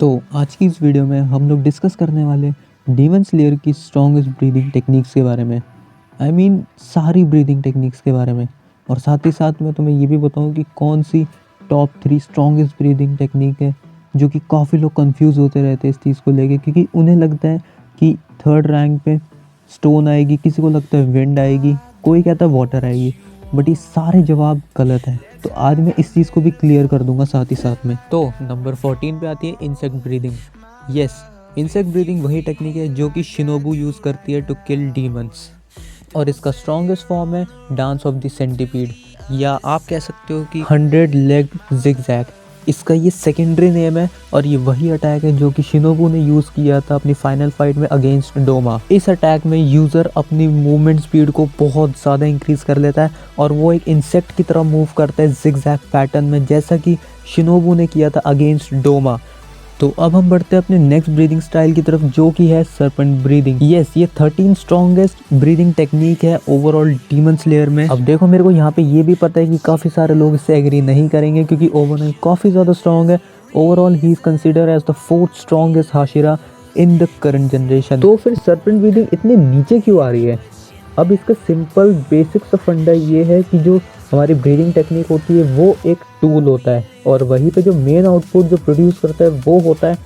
तो आज की इस वीडियो में हम लोग डिस्कस करने वाले डीमन स्लेयर की स्ट्रॉन्गेस्ट ब्रीदिंग टेक्निक्स के बारे में। सारी ब्रीदिंग टेक्निक्स के बारे में। और साथ ही साथ मैं तुम्हें ये भी बताऊँ कि कौन सी टॉप 3 स्ट्रॉन्गेस्ट ब्रीदिंग टेक्निक है, जो कि काफ़ी लोग कंफ्यूज होते रहते हैं इस चीज़ को लेके, क्योंकि उन्हें लगता है कि थर्ड रैंक पे स्टोन आएगी, किसी को लगता है विंड आएगी, कोई कहता है वाटर आएगी, बट ये सारे जवाब गलत हैं। तो आज मैं इस चीज़ को भी क्लियर कर दूंगा साथ ही साथ में। तो नंबर 14 पे आती है insect breathing. Yes, insect breathing वही टेक्निक है जो कि शिनोबू यूज़ करती है टू किल डीमंस, और इसका स्ट्रॉन्गेस्ट फॉर्म है डांस ऑफ द सेंटीपीड, या आप कह सकते हो कि 100 लेग जिगजैग। इसका ये सेकेंडरी नेम है, और ये वही अटैक है जो कि शिनोबू ने यूज़ किया था अपनी फाइनल फाइट में अगेंस्ट डोमा। इस अटैक में यूज़र अपनी मूवमेंट स्पीड को बहुत ज़्यादा इंक्रीज़ कर लेता है, और वो एक इंसेक्ट की तरह मूव करता है जिगजैग पैटर्न में, जैसा कि शिनोबू ने किया था अगेंस्ट डोमा। तो अब हम बढ़ते हैं अपने नेक्स्ट ब्रीदिंग स्टाइल की तरफ, जो कि है सर्पेंट ब्रीदिंग। यस, ये 13 स्ट्रॉन्गेस्ट ब्रीदिंग टेक्निक है ओवरऑल डीमन स्लेयर में। अब देखो, मेरे को यहाँ पे ये भी पता है कि काफ़ी सारे लोग इससे एग्री नहीं करेंगे, क्योंकि ओवरऑल काफ़ी ज़्यादा स्ट्रॉन्ग है। Overall he is consider as the 4th strongest हाशिरा इन द करंट जनरेशन। तो फिर सर्पेंट ब्रीदिंग इतने नीचे क्यों आ रही है? अब इसका सिंपल बेसिक सा फंडा ये है कि जो हमारी ब्रीदिंग टेक्निक होती है वो एक टूल होता है, और वहीं पे जो मेन आउटपुट जो प्रोड्यूस करता है वो होता है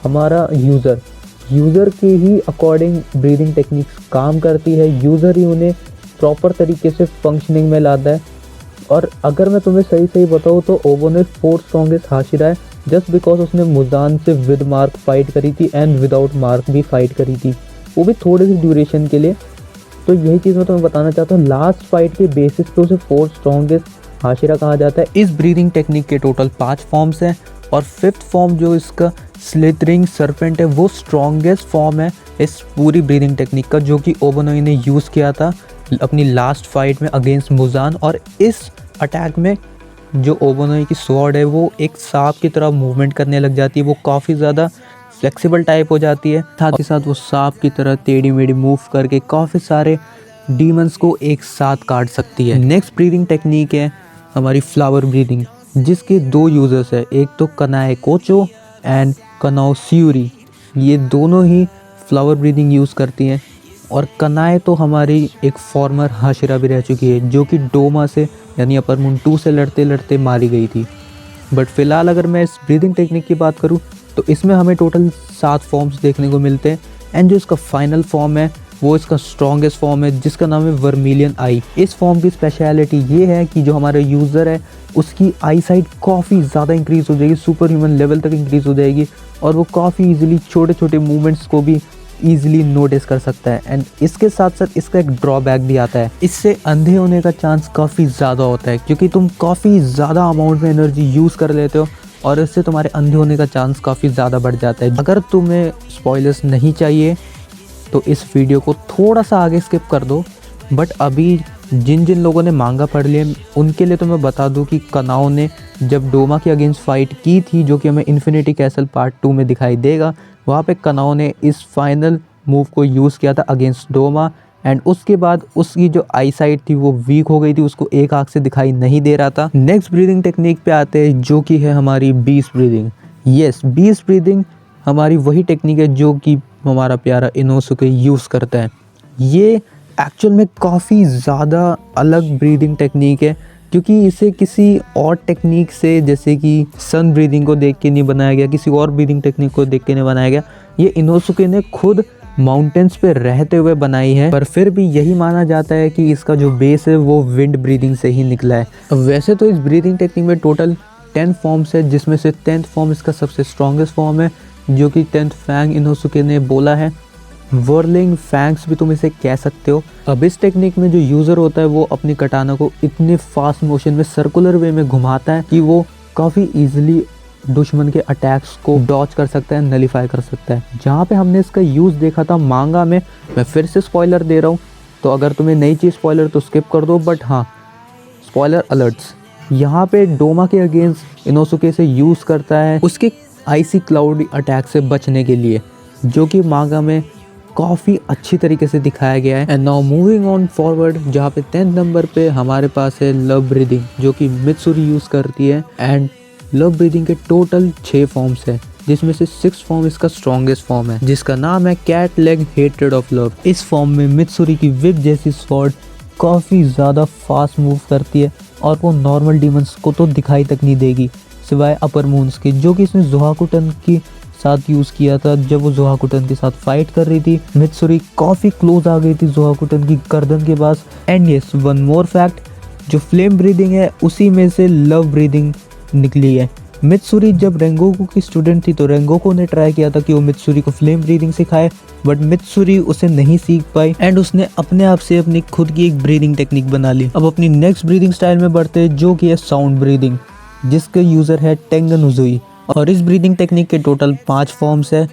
हमारा यूज़र के ही अकॉर्डिंग ब्रीदिंग टेक्निक्स काम करती है। यूज़र ही उन्हें प्रॉपर तरीके से फंक्शनिंग में लाता है। और अगर मैं तुम्हें सही बताऊँ तो ओबोनेट 4th स्ट्रॉन्गेस्ट हाशिरा है, जस्ट बिकॉज उसने मुजान से विद मार्क फाइट करी थी एंड विदाउट मार्क भी फाइट करी थी, वो भी थोड़ी सी ड्यूरेशन के लिए। तो यही चीज़ मैं तुम्हें बताना चाहता हूँ, लास्ट फाइट के बेसिस पे उसे 4th स्ट्रॉन्गेस्ट हाशिरा कहा जाता है। इस ब्रीदिंग टेक्निक के टोटल 5 फॉर्म्स हैं, और 5th फॉर्म जो इसका स्लिथरिंग सर्पेंट है वो स्ट्रॉन्गेस्ट फॉर्म है इस पूरी ब्रीदिंग टेक्निक का, जो कि ओबोनोई ने यूज़ किया था अपनी लास्ट फाइट में अगेंस्ट मुजान। और इस अटैक में जो ओबोनोई की स्वॉर्ड है वो एक सांप की तरह मूवमेंट करने लग जाती है, वो काफ़ी ज़्यादा फ्लेक्सिबल टाइप हो जाती है, साथ ही साथ वो सांप की तरह टेढ़ी मेढ़ी मूव करके काफ़ी सारे डीमंस को एक साथ काट सकती है। नेक्स्ट ब्रीदिंग टेक्निक है हमारी फ्लावर ब्रीदिंग, जिसके 2 यूजर्स है, एक तो कनाए कोचो एंड कनाओ सियूरी। ये दोनों ही फ्लावर ब्रीदिंग यूज़ करती हैं। और कनाए तो हमारी एक फॉर्मर हाशिरा भी रह चुकी है, जो कि डोमा से यानी अपर मून 2 से लड़ते लड़ते मारी गई थी। बट फिलहाल अगर मैं इस ब्रीदिंग टेक्निक की बात करूँ तो इसमें हमें टोटल 7 फॉर्म्स देखने को मिलते हैं, एंड जो इसका फाइनल फॉर्म है वो इसका स्ट्रॉन्गेस्ट फॉर्म है, जिसका नाम है वर्मिलियन आई। इस फॉर्म की स्पेशलिटी ये है कि जो हमारा यूज़र है उसकी आई साइट काफ़ी ज़्यादा इंक्रीज़ हो जाएगी, सुपर ह्यूमन लेवल तक इंक्रीज़ हो जाएगी, और वो काफ़ी ईजिली छोटे छोटे मूवमेंट्स को भी ईजिली नोटिस कर सकता है। एंड इसके साथ साथ इसका एक ड्रॉबैक भी आता है, इससे अंधे होने का चांस काफ़ी ज़्यादा होता है, क्योंकि तुम काफ़ी ज़्यादा अमाउंट में एनर्जी यूज़ कर लेते हो, और इससे तुम्हारे अंधे होने का चांस काफ़ी ज़्यादा बढ़ जाता है। अगर तुम्हें स्पॉयलर्स नहीं चाहिए तो इस वीडियो को थोड़ा सा आगे स्किप कर दो। बट अभी जिन जिन लोगों ने मांगा पढ़ लिया उनके लिए तो मैं बता दूं कि कनाओ ने जब डोमा के अगेंस्ट फाइट की थी, जो कि हमें इन्फिनिटी कैसल पार्ट 2 में दिखाई देगा, वहाँ पे कनाओ ने इस फाइनल मूव को यूज़ किया था अगेंस्ट डोमा। एंड उसके बाद उसकी जो आई साइट थी वो वीक हो गई थी, उसको एक आँख से दिखाई नहीं दे रहा था। नेक्स्ट ब्रीदिंग टेक्निक पे आते हैं, जो कि है हमारी beast breathing. Yes, beast breathing हमारी वही टेक्निक है जो कि हमारा प्यारा इनोसुके यूज़ करता है। ये एक्चुअल में काफ़ी ज़्यादा अलग ब्रीदिंग टेक्निक है, क्योंकि इसे किसी और टेक्निक से, जैसे कि सन ब्रीदिंग को देख के नहीं बनाया गया, किसी और ब्रीदिंग टेक्निक को देख के नहीं बनाया गया। ये इनोसुके ने खुद माउंटेन्स पे रहते हुए बनाई है, पर फिर भी यही माना जाता है कि इसका जो बेस है वो विंड ब्रीदिंग से ही निकला है। वैसे तो इस ब्रीदिंग टेक्निक में टोटल 10 फॉर्म्स है, जिसमें से 10th फॉर्म इसका सबसे स्ट्रॉन्गेस्ट फॉर्म है, जो कि 10th फैंग इनोसुके ने बोला है। वर्लिंग फैंग्स भी तुम इसे कह सकते हो। अब इस टेक्निक में जो यूज़र होता है वो अपनी कटाना को इतने फास्ट मोशन में सर्कुलर वे में घुमाता है कि वो काफ़ी ईजिली दुश्मन के अटैक्स को डॉच कर सकता है, नलीफाई कर सकता है। जहाँ पे हमने इसका यूज़ देखा था मांगा में, मैं फिर से स्पॉइलर दे रहा हूँ, तो अगर तुम्हें नहीं चाहिए स्पॉइलर तो स्किप कर दो, बट हाँ, स्पॉइलर अलर्ट्स। यहाँ पे डोमा के अगेंस्ट इनोसुके से यूज़ करता है उसके आईसी क्लाउड अटैक से बचने के लिए, जो कि मांगा में काफ़ी अच्छी तरीके से दिखाया गया है। And now moving on forward, जहाँ पे 10th नंबर पे हमारे पास है लव ब्रीदिंग, जो कि मित्सुरी यूज़ करती है। एंड लव ब्रीदिंग के टोटल 6 फॉर्म्स है, जिसमें से 6th फॉर्म इसका स्ट्रॉन्गेस्ट फॉर्म है, जिसका नाम है cat leg hatred of love. इस फॉर्म में मित्सुरी की विप जैसी स्वॉर्ड काफ़ी ज़्यादा फास्ट मूव करती है और वो नॉर्मल डीमंस को तो दिखाई तक नहीं देगी, सिवाय अपर मून्स के, जो कि इसने जोहाकुटन के साथ यूज़ किया था। जब वो जोहाकुटन के साथ फाइट कर रही थी, मित्सुरी काफ़ी क्लोज आ गई थी जोहाकुटन की गर्दन के पास। And yes, one more fact, जो फ्लेम ब्रीदिंग है उसी में से लव ब्रीदिंग निकली है। मित्सुरी जब रेंगोकू की स्टूडेंट थी तो रेंगोकू ने ट्राई किया था कि वो मित्सुरी को फ्लेम ब्रीदिंग सिखाए, बट मित्सुरी उसे नहीं सीख पाई एंड उसने अपने आप से अपनी खुद की एक ब्रीदिंग टेक्निक बना ली। अब अपनी नेक्स्ट ब्रीदिंग स्टाइल में बढ़ते हैं, जो कि है साउंड ब्रीदिंग, जिसका यूज़र है टेंगन उजुई। और इस ब्रीदिंग टेक्निक के टोटल 5 फॉर्म्स है,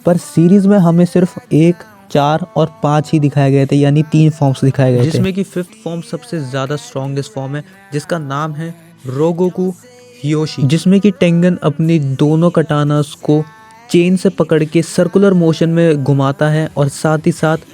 पर सीरीज में हमें सिर्फ 1, 4 और 5 ही दिखाए गए थे, यानी 3 फॉर्म्स दिखाए गए थे, जिसमें कि 5th फॉर्म सबसे ज़्यादा स्ट्रॉन्गेस्ट फॉर्म है, जिसका नाम है रोगोकू हियोशी, जिसमें कि टेंगन अपनी दोनों कटानास को चेन से पकड़ के सर्कुलर मोशन में घुमाता है और साथ ही साथ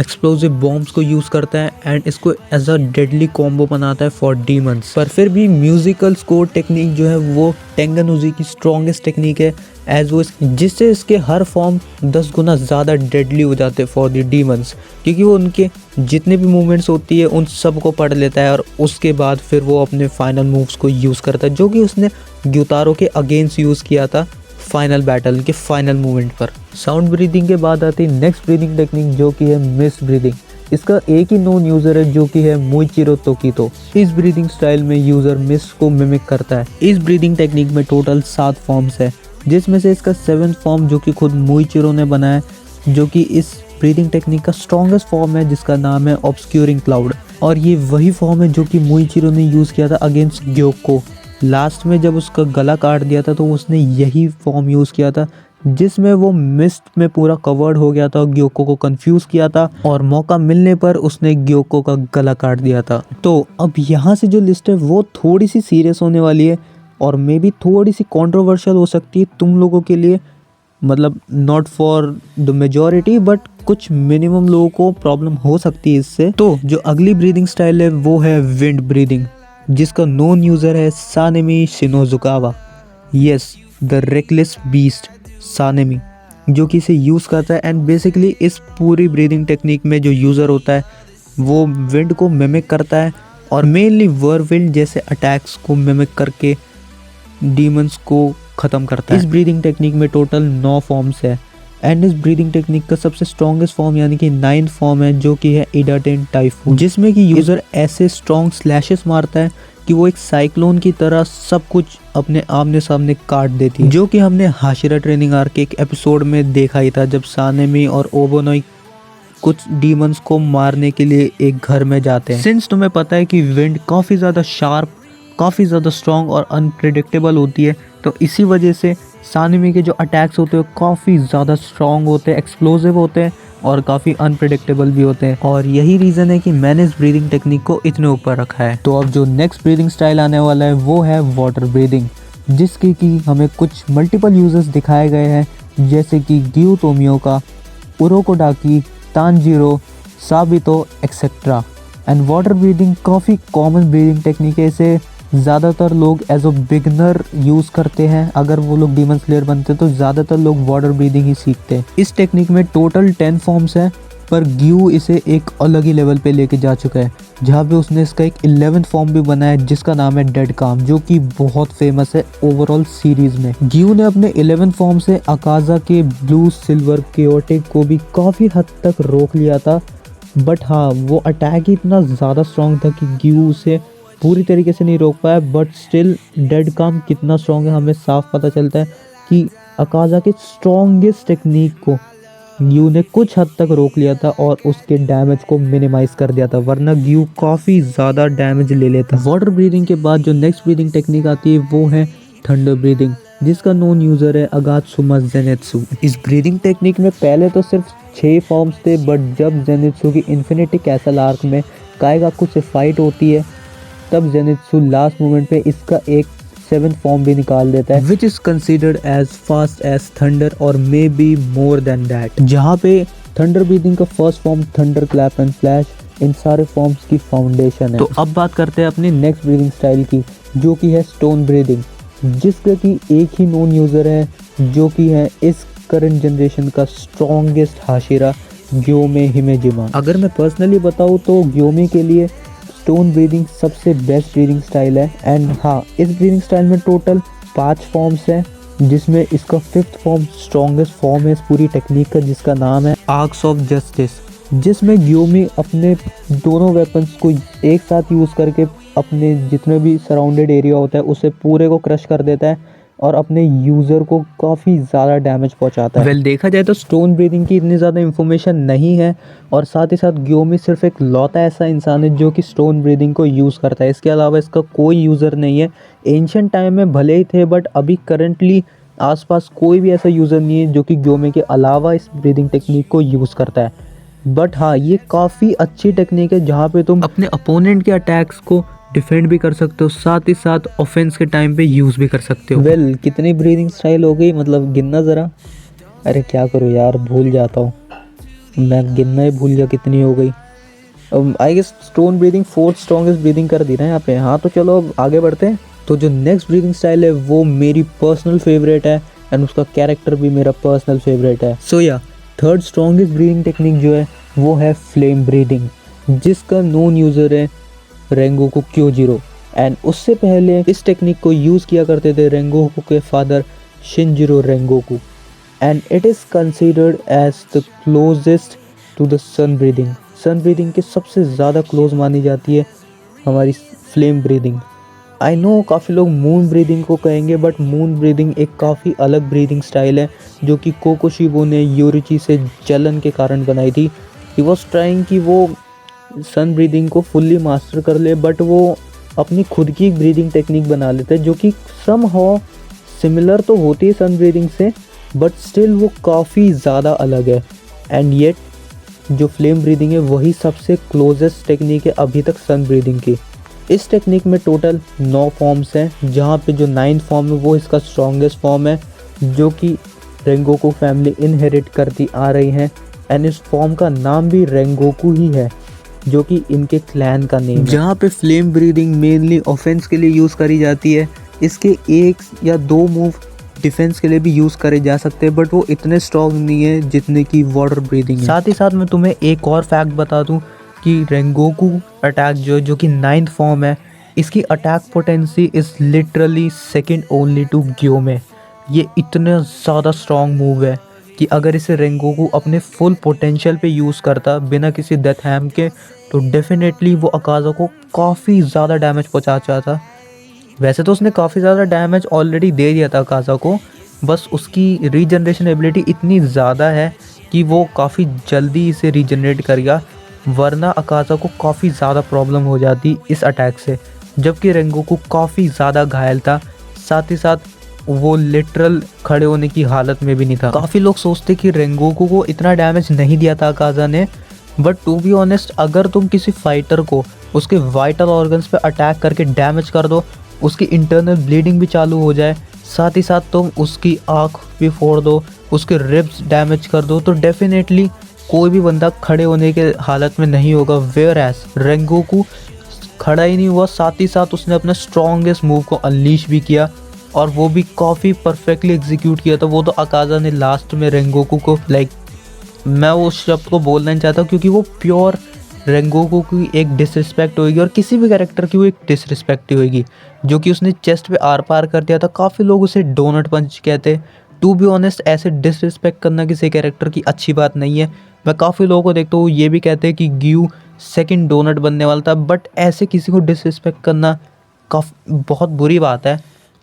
एक्सप्लोसिव बॉम्ब्स को यूज़ करता है एंड इसको एज अ डेडली कॉम्बो बनाता है फॉर डीमंस। पर फिर भी म्यूजिकल स्कोर टेक्निक जो है वो टेंगन उजी की स्ट्रॉन्गेस्ट टेक्निक है, एज वो जिससे इसके हर फॉर्म 10 गुना ज़्यादा डेडली हो जाते हैं फॉर द डीमंस, क्योंकि वो उनके जितने भी मूवमेंट्स होती है उन सब को पढ़ लेता है और उसके बाद फिर वो अपने फाइनल मूव्स को यूज़ करता है, जो कि उसने ग्युतारो के अगेंस्ट यूज़ किया था फाइनल बैटल के फाइनल मूवमेंट पर। साउंड ब्रीदिंग के बाद आती है नेक्स्ट ब्रीदिंग टेक्निक, जो कि है मिस्ट ब्रीदिंग। इसका एक ही नोन यूज़र है, जो कि है मुइचिरो तोकितो। इस ब्रीदिंग स्टाइल में यूज़र मिस्ट को मिमिक करता है। इस ब्रीदिंग टेक्निक में टोटल 7 फॉर्म्स है, जिसमें से इसका 7th फॉर्म जो कि खुद मुइचिरो ने बनाया, जो कि इस ब्रीदिंग टेक्निक का स्ट्रॉन्गेस्ट फॉर्म है, जिसका नाम है ऑब्सक्यूरिंग क्लाउड। और ये वही फॉर्म है जो कि मुइचिरो ने यूज़ किया था अगेंस्ट ग्योको। लास्ट में जब उसका गला काट दिया था तो उसने यही फॉर्म यूज़ किया था, जिसमें वो मिस्ट में पूरा कवर्ड हो गया था और ग्योको को कंफ्यूज किया था और मौका मिलने पर उसने ग्योको का गला काट दिया था। तो अब यहाँ से जो लिस्ट है वो थोड़ी सी सीरियस होने वाली है और मे बी थोड़ी सी कंट्रोवर्शियल हो सकती है तुम लोगों के लिए, मतलब not for the majority but कुछ मिनिमम लोगों को प्रॉब्लम हो सकती है इससे। तो जो अगली ब्रीदिंग स्टाइल है वो है विंड ब्रीदिंग, जिसका नोन यूज़र है Sanemi Shinazugawa. Yes, the reckless beast Sanemi, जो कि इसे यूज़ करता है। एंड बेसिकली इस पूरी ब्रीदिंग टेक्निक में जो यूज़र होता है वो विंड को मिमिक करता है और मेनली वर्विल्ड जैसे अटैक्स को मिमिक करके डीमंस को ख़त्म करता है। इस ब्रीदिंग टेक्निक में टोटल 9 फॉर्म्स है एंड इस ब्रीदिंग टेक्निक का सबसे स्ट्रॉन्गेस्ट फॉर्म यानी कि 9th फॉर्म है, जो कि है इडाटेन टाइफून, जिसमें कि यूज़र ऐसे स्ट्रॉन्ग स्लैशेस मारता है कि वो एक साइक्लोन की तरह सब कुछ अपने आमने सामने काट देती है, जो कि हमने हाशिरा ट्रेनिंग आर्क के एक एपिसोड में देखा ही था, जब सानेमी और ओबोनोई कुछ डीमंस को मारने के लिए एक घर में जाते हैं। सिंस तुम्हें पता है कि विंड काफ़ी ज़्यादा शार्प, काफ़ी ज़्यादा स्ट्रॉन्ग और अनप्रिडिक्टेबल होती है, तो इसी वजह से सानेमी के जो अटैक्स होते हैं काफ़ी ज़्यादा स्ट्रॉन्ग होते हैं, एक्सप्लोसिव होते हैं और काफ़ी अनप्रिडिक्टेबल भी होते हैं। और यही रीज़न है कि मैंने इस ब्रीदिंग टेक्निक को इतने ऊपर रखा है। तो अब जो नेक्स्ट ब्रीदिंग स्टाइल आने वाला है वो है वाटर ब्रीदिंग, जिसके कि हमें कुछ मल्टीपल यूजर्स दिखाए गए हैं, जैसे कि Giyu Tomioka, Urokodaki, Tanjiro, Sabito etcetera. And water breathing काफ़ी कॉमन ब्रीदिंग टेक्निक है, इसे ज़्यादातर लोग एज अ बिगनर यूज़ करते हैं। अगर वो लोग डीमन स्लेयर बनते हैं तो ज़्यादातर लोग वाटर ब्रीदिंग ही सीखते हैं। इस टेक्निक में टोटल 10 फॉर्म्स हैं, पर ग्यू इसे एक अलग ही लेवल पे लेके जा चुका है, जहाँ पे उसने इसका एक 11th फॉर्म भी बनाया है, जिसका नाम है डेड काम, जो कि बहुत फेमस है ओवरऑल सीरीज़ में। ग्यू ने अपने 11th फॉर्म से अकाजा के ब्लू सिल्वर केओटिक को भी काफ़ी हद तक रोक लिया था, बट हाँ, वो अटैक ही इतना ज़्यादा स्ट्रॉन्ग था कि ग्यू उसे पूरी तरीके से नहीं रोक पाया। बट स्टिल डेड काम कितना स्ट्रॉन्ग है हमें साफ पता चलता है कि अकाजा के स्ट्रॉन्गेस्ट टेक्निक को ग्यू ने कुछ हद तक रोक लिया था और उसके डैमेज को मिनिमाइज कर दिया था, वरना ग्यू काफ़ी ज़्यादा डैमेज ले लेता। वाटर ब्रीदिंग के बाद जो नेक्स्ट ब्रीदिंग टेक्निक आती है वो है थंडर ब्रीदिंग, जिसका नोन यूज़र है अगात्सुमा जेनेत्सु। इस ब्रीदिंग टेक्निक में पहले तो सिर्फ 6 फॉर्म्स थे, बट जब जेनेत्सु की इन्फिनिटी कैसल आर्क में काइगाकू से फाइट होती है, तब जेनेत्सु लास्ट मोमेंट पे इसका एक 7th फॉर्म भी निकाल देता है, which is considered as fast as thunder और maybe more than that. जहाँ पे थंडर ब्रीदिंग का first form thunder clap and flash इन सारे फॉर्म्स की फाउंडेशन है। तो अब बात करते हैं अपनी नेक्स्ट ब्रीदिंग स्टाइल की, जो कि है स्टोन ब्रीदिंग, जिसका कि एक ही नोन यूज़र है जो कि है इस करंट जनरेशन का स्ट्रॉन्गेस्ट हाशिरा ग्योमे हिमेजिमा। अगर मैं पर्सनली बताऊँ तो ग्योमे के लिए स्टोन ब्रीदिंग सबसे बेस्ट ब्रीदिंग स्टाइल है। एंड हाँ, इस ब्रीदिंग स्टाइल में टोटल 5 फॉर्म्स हैं, जिसमें इसका 5th फॉर्म स्ट्रॉन्गेस्ट फॉर्म है इस पूरी टेक्निक का, जिसका नाम है आर्क्स ऑफ जस्टिस, जिसमें ग्योमी अपने दोनों वेपन्स को एक साथ यूज़ करके अपने जितने भी सराउंडेड एरिया होता है उसे पूरे को क्रश कर देता है और अपने यूज़र को काफ़ी ज़्यादा डैमेज पहुंचाता है। देखा जाए तो स्टोन ब्रीदिंग की इतनी ज़्यादा इन्फॉर्मेशन नहीं है, और साथ ही साथ ग्योमी सिर्फ एक लौता ऐसा इंसान है जो कि स्टोन ब्रीदिंग को यूज़ करता है। इसके अलावा इसका कोई यूज़र नहीं है। एंशिएंट टाइम में भले ही थे, बट अभी करंटली आसपास कोई भी ऐसा यूज़र नहीं है जो कि ग्योमी के अलावा इस ब्रीदिंग टेक्निक को यूज़ करता है। बट हाँ, ये काफ़ी अच्छी टेक्निक है जहाँ पे तुम अपने अपोनेंट के अटैक्स को डिफेंड भी कर सकते हो, साथ ही साथ ऑफेंस के टाइम पे यूज़ भी कर सकते हो। कितनी ब्रीदिंग स्टाइल हो गई, मतलब गिनना ज़रा। अरे क्या करूँ यार, भूल जाता हूँ मैं, गिनना ही भूल गया कितनी हो गई। I guess stone breathing 4th strongest breathing कर दी ना यहाँ पे। हाँ तो चलो अब आगे बढ़ते हैं। तो जो नेक्स्ट ब्रीदिंग स्टाइल है वो मेरी पर्सनल फेवरेट है, एंड उसका कैरेक्टर भी मेरा पर्सनल फेवरेट है। सो या 3rd स्ट्रॉन्गेस्ट ब्रीदिंग टेक्निक जो है वो है फ्लेम ब्रीदिंग, जिसका नोन यूज़र है रेंगोकू क्योजिरो। एंड उससे पहले इस टेक्निक को यूज़ किया करते थे रेंगोकू के father Shinjuro Rengoku, and it is considered as the closest to the sun breathing. Sun breathing के सबसे ज़्यादा क्लोज मानी जाती है हमारी फ्लेम ब्रीदिंग। आई नो काफ़ी लोग मून ब्रीदिंग को कहेंगे, बट मून ब्रीदिंग एक काफ़ी अलग ब्रीदिंग स्टाइल है जो कि कोकोशिबो ने योरिची से जलन के कारण बनाई थी। ही वॉज ट्राइंग कि वो सन ब्रीदिंग को फुल्ली मास्टर कर ले, बट वो अपनी खुद की एक ब्रीदिंग टेक्निक बना लेते हैं जो कि समहाउ सिमिलर तो होती है सन ब्रीदिंग से, बट स्टिल वो काफ़ी ज़्यादा अलग है। एंड येट जो फ्लेम ब्रीदिंग है वही सबसे क्लोजेस्ट टेक्निक है अभी तक सन ब्रीदिंग की। इस टेक्निक में टोटल 9 फॉर्म्स हैं, जहाँ पे जो 9th फॉर्म है वो इसका स्ट्रॉन्गेस्ट फॉर्म है, जो कि रेंगोकू फैमिली इनहेरिट करती आ रही है। एंड इस फॉर्म का नाम भी रेंगोकू ही है, जो कि इनके क्लैन का नेम है। जहाँ पे फ्लेम ब्रीदिंग मेनली ऑफेंस के लिए यूज़ करी जाती है, इसके 1 या 2 मूव डिफेंस के लिए भी यूज़ करे जा सकते हैं, बट वो इतने स्ट्रॉन्ग नहीं है जितने की वाटर ब्रीदिंग है। साथ ही साथ मैं तुम्हें एक और फैक्ट बता दूं कि रेंगोकू अटैक जो कि 9th फॉर्म है, इसकी attack potency is literally second only to Gyomei. ये इतना ज़्यादा स्ट्रॉन्ग मूव है कि अगर इसे रेंगोकू अपने फुल पोटेंशियल पे यूज़ करता बिना किसी डेथ हैम के, तो डेफिनेटली वो अकाज़ा को काफ़ी ज़्यादा डैमेज पहुंचा चाहता। वैसे तो उसने काफ़ी ज़्यादा डैमेज ऑलरेडी दे दिया था अकाज़ा को, बस उसकी रीजनरेशन एबिलिटी इतनी ज़्यादा है कि वो काफ़ी जल्दी इसे रीजनरेट करेगा, वरना अकाज़ा को काफ़ी ज़्यादा प्रॉब्लम हो जाती इस अटैक से। जबकि रेंगोकू काफ़ी ज़्यादा घायल था, साथ ही साथ वो लिटरल खड़े होने की हालत में भी नहीं था। काफ़ी लोग सोचते कि रेंगोकू को इतना डैमेज नहीं दिया था अकाज़ा ने, बट टू बी ऑनेस्ट अगर तुम किसी फाइटर को उसके वाइटल ऑर्गन्स पे अटैक करके डैमेज कर दो, उसकी इंटरनल ब्लीडिंग भी चालू हो जाए, साथ ही साथ तुम उसकी आँख भी फोड़ दो, उसके रिब्स डैमेज कर दो, तो डेफिनेटली कोई भी बंदा खड़े होने के हालत में नहीं होगा। वेयर एज रेंगोकू खड़ा ही नहीं हुआ, साथ ही साथ उसने अपने स्ट्रॉन्गेस्ट मूव को अनलीश भी किया, और वो भी काफ़ी परफेक्टली एग्जीक्यूट किया था। वो तो अकाज़ा ने लास्ट में रेंगोकू को मैं वो शब्द को बोलना नहीं चाहता क्योंकि वो प्योर रेंगोकू की एक डिसरिस्पेक्ट होगी, और किसी भी कैरेक्टर की वो एक डिसरिस्पेक्ट होगी, जो कि उसने चेस्ट पे आर पार कर दिया था। काफ़ी लोग उसे डोनट पंच कहते। टू बी ऑनेस्ट ऐसे डिसरिस्पेक्ट करना किसी कैरेक्टर की अच्छी बात नहीं है। मैं काफ़ी लोगों को देखता हूँ ये भी कहते हैं कि ग्यू सेकंड डोनट बनने वाला था, बट ऐसे किसी को डिसरिस्पेक्ट करना बहुत बुरी बात है।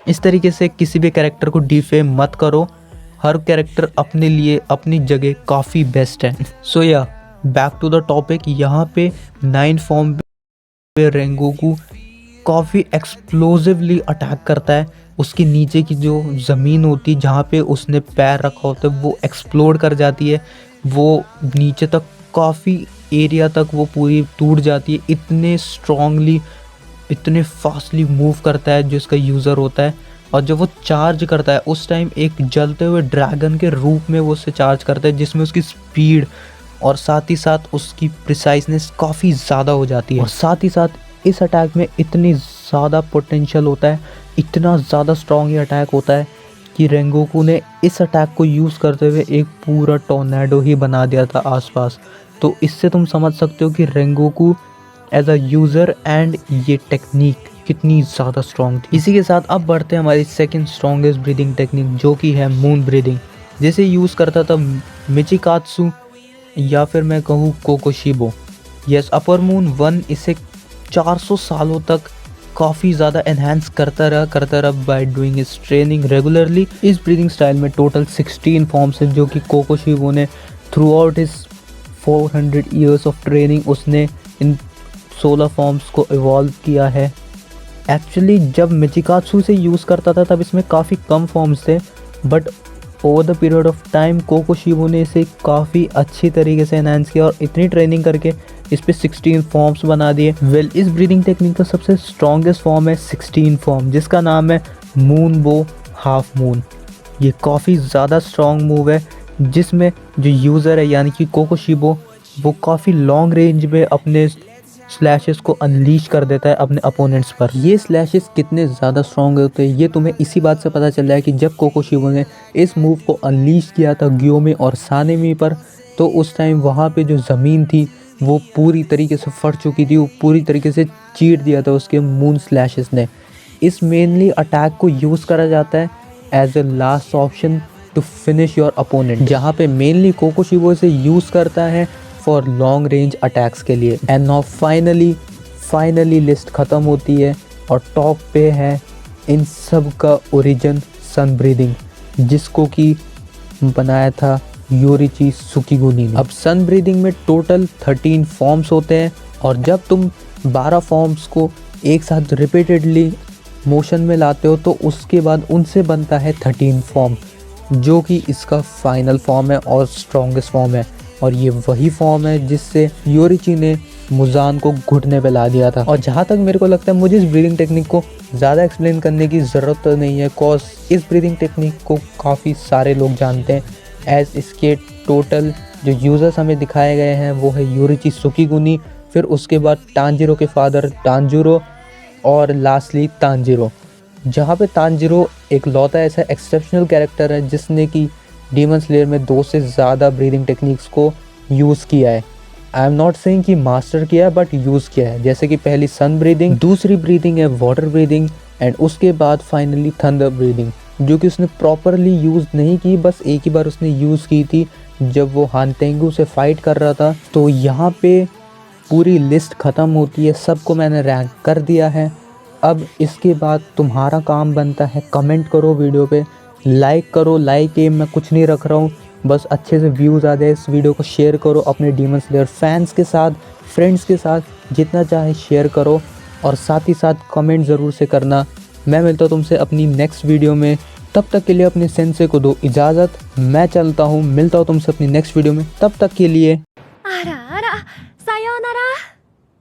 इस तरीके से किसी भी कैरेक्टर को डिफेम मत करो। हर कैरेक्टर अपने लिए अपनी जगह काफ़ी बेस्ट है। सो या बैक टू द टॉपिक, यहाँ पे 9 फॉर्म पे रेंगोकू काफ़ी एक्सप्लोसिवली अटैक करता है। उसके नीचे की जो ज़मीन होती है जहाँ पे उसने पैर रखा होता है वो एक्सप्लोड कर जाती है, वो नीचे तक काफ़ी एरिया तक वो पूरी टूट जाती है। इतने स्ट्रांगली इतने फास्टली मूव करता है जो इसका यूज़र होता है, और जब वो चार्ज करता है उस टाइम एक जलते हुए ड्रैगन के रूप में वो उससे चार्ज करता है, जिसमें उसकी स्पीड और साथ ही साथ उसकी प्रिसाइजनेस काफ़ी ज़्यादा हो जाती है। और साथ ही साथ इस अटैक में इतनी ज़्यादा पोटेंशियल होता है, इतना ज़्यादा स्ट्रॉन्ग ये अटैक होता है कि रेंगोकू ने इस अटैक को यूज़ करते हुए एक पूरा टोर्नेडो ही बना दिया था आसपास। तो इससे तुम समझ सकते हो कि Rengoku as a user and ये टेक्निक कितनी ज़्यादा स्ट्रॉन्ग थी। इसी के साथ अब बढ़ते हैं हमारी सेकंड स्ट्रॉन्गेस्ट ब्रीदिंग टेक्निक, जो कि है मून ब्रीदिंग, जिसे यूज़ करता था मिचिकात्सु या फिर मैं कहूँ कोकोशिबो। यस, अपर मून 1 इसे 400 सालों तक काफ़ी ज़्यादा एनहांस करता रहा बाय डूइंग इस ट्रेनिंग रेगुलरली। इस ब्रीदिंग स्टाइल में टोटल 16 फॉर्म्स हैं, जो कि कोकोशिबो ने through out his 400 years of training उसने इन 16 फॉर्म्स को इवॉल्व किया है। एक्चुअली जब मिचिकात्सु से यूज़ करता था तब इसमें काफ़ी कम फॉर्म्स थे, but over the period of time Kokushibo ने इसे काफ़ी अच्छी तरीके से एनहांस किया और इतनी ट्रेनिंग करके इस पे 16 फॉर्म्स बना दिए। इस ब्रीदिंग टेक्निक का सबसे स्ट्रॉन्गेस्ट फॉर्म है 16 फॉर्म, जिसका नाम है मून बो हाफ मून। ये काफ़ी ज़्यादा स्ट्रॉन्ग मूव है, जिसमें जो यूज़र है यानी कि कोकोशिबो, वो काफ़ी लॉन्ग रेंज में अपने स्लैशेस को अनलीश कर देता है अपने अपोनेंट्स पर। ये स्लैशेस कितने ज़्यादा स्ट्रॉन्ग होते हैं ये तुम्हें इसी बात से पता चल रहा है कि जब कोकोशिबो ने इस मूव को अनलीश किया था ग्योमे और सानेमी पर, तो उस टाइम वहाँ पे जो ज़मीन थी वो पूरी तरीके से फट चुकी थी, वो पूरी तरीके से चीर दिया था उसके मून स्लैशेस ने। इस मेनली अटैक को यूज़ करा जाता है as a last option to finish your opponent, जहाँ पे मेनली कोकोशिबो इसे यूज़ करता है फॉर लॉन्ग रेंज अटैक्स के लिए। एंड नाउ फाइनली लिस्ट ख़त्म होती है और टॉप पे है इन सब का ओरिजिन सन ब्रीदिंग, जिसको कि बनाया था योरिची सुकीगुनी ने। अब सन ब्रीदिंग में टोटल 13 फॉर्म्स होते हैं और जब तुम 12 फॉर्म्स को एक साथ रिपीटेडली मोशन में लाते हो तो उसके बाद उनसे बनता है 13 फॉर्म, जो कि इसका फाइनल फॉर्म है और स्ट्रॉन्गेस्ट फॉर्म है। और ये वही फॉर्म है जिससे योरिची ने मुजान को घुटने पे ला दिया था। और जहाँ तक मेरे को लगता है मुझे इस ब्रीदिंग टेक्निक को ज़्यादा एक्सप्लेन करने की ज़रूरत नहीं है, कॉज इस ब्रीदिंग टेक्निक को काफ़ी सारे लोग जानते हैं। एज इसके टोटल जो यूज़र्स हमें दिखाए गए हैं वो है योरिची सुकीगुनी, फिर उसके बाद टांजिरो के फादर टांजुरो और लास्टली तांजिरो, जहाँ पे तांजिरो एक लौता ऐसा एक्सेप्शनल कैरेक्टर है जिसने कि डीमन स्लेयर में 2 से ज़्यादा ब्रीदिंग टेक्निक्स को यूज़ किया है। आई एम नॉट सेइंग कि मास्टर किया है, बट यूज़ किया है। जैसे कि पहली सन ब्रीदिंग, दूसरी ब्रीदिंग है वाटर ब्रीदिंग एंड उसके बाद फाइनली थंडर ब्रीदिंग, जो कि उसने प्रॉपरली यूज़ नहीं की, बस एक ही बार उसने यूज़ की थी जब वो हानतेंगू से फाइट कर रहा था। तो यहाँ पे पूरी लिस्ट ख़त्म होती है, सबको मैंने रैंक कर दिया है। अब इसके बाद तुम्हारा काम बनता है कमेंट करो वीडियो पे, लाइक करो। लाइक एम मैं कुछ नहीं रख रहा हूँ, बस अच्छे से व्यूज़ आ जाए। इस वीडियो को शेयर करो अपने डीमन स्लेयर फैंस के साथ, फ्रेंड्स के साथ, जितना चाहे शेयर करो और साथ ही साथ कमेंट ज़रूर से करना। मैं मिलता हूँ तुमसे अपनी नेक्स्ट वीडियो में, तब तक के लिए अपने सेंसे को दो इजाज़त। मैं चलता हूँ, मिलता हूँ तुमसे अपनी नेक्स्ट वीडियो में, तब तक के लिए आらあら、さようなら。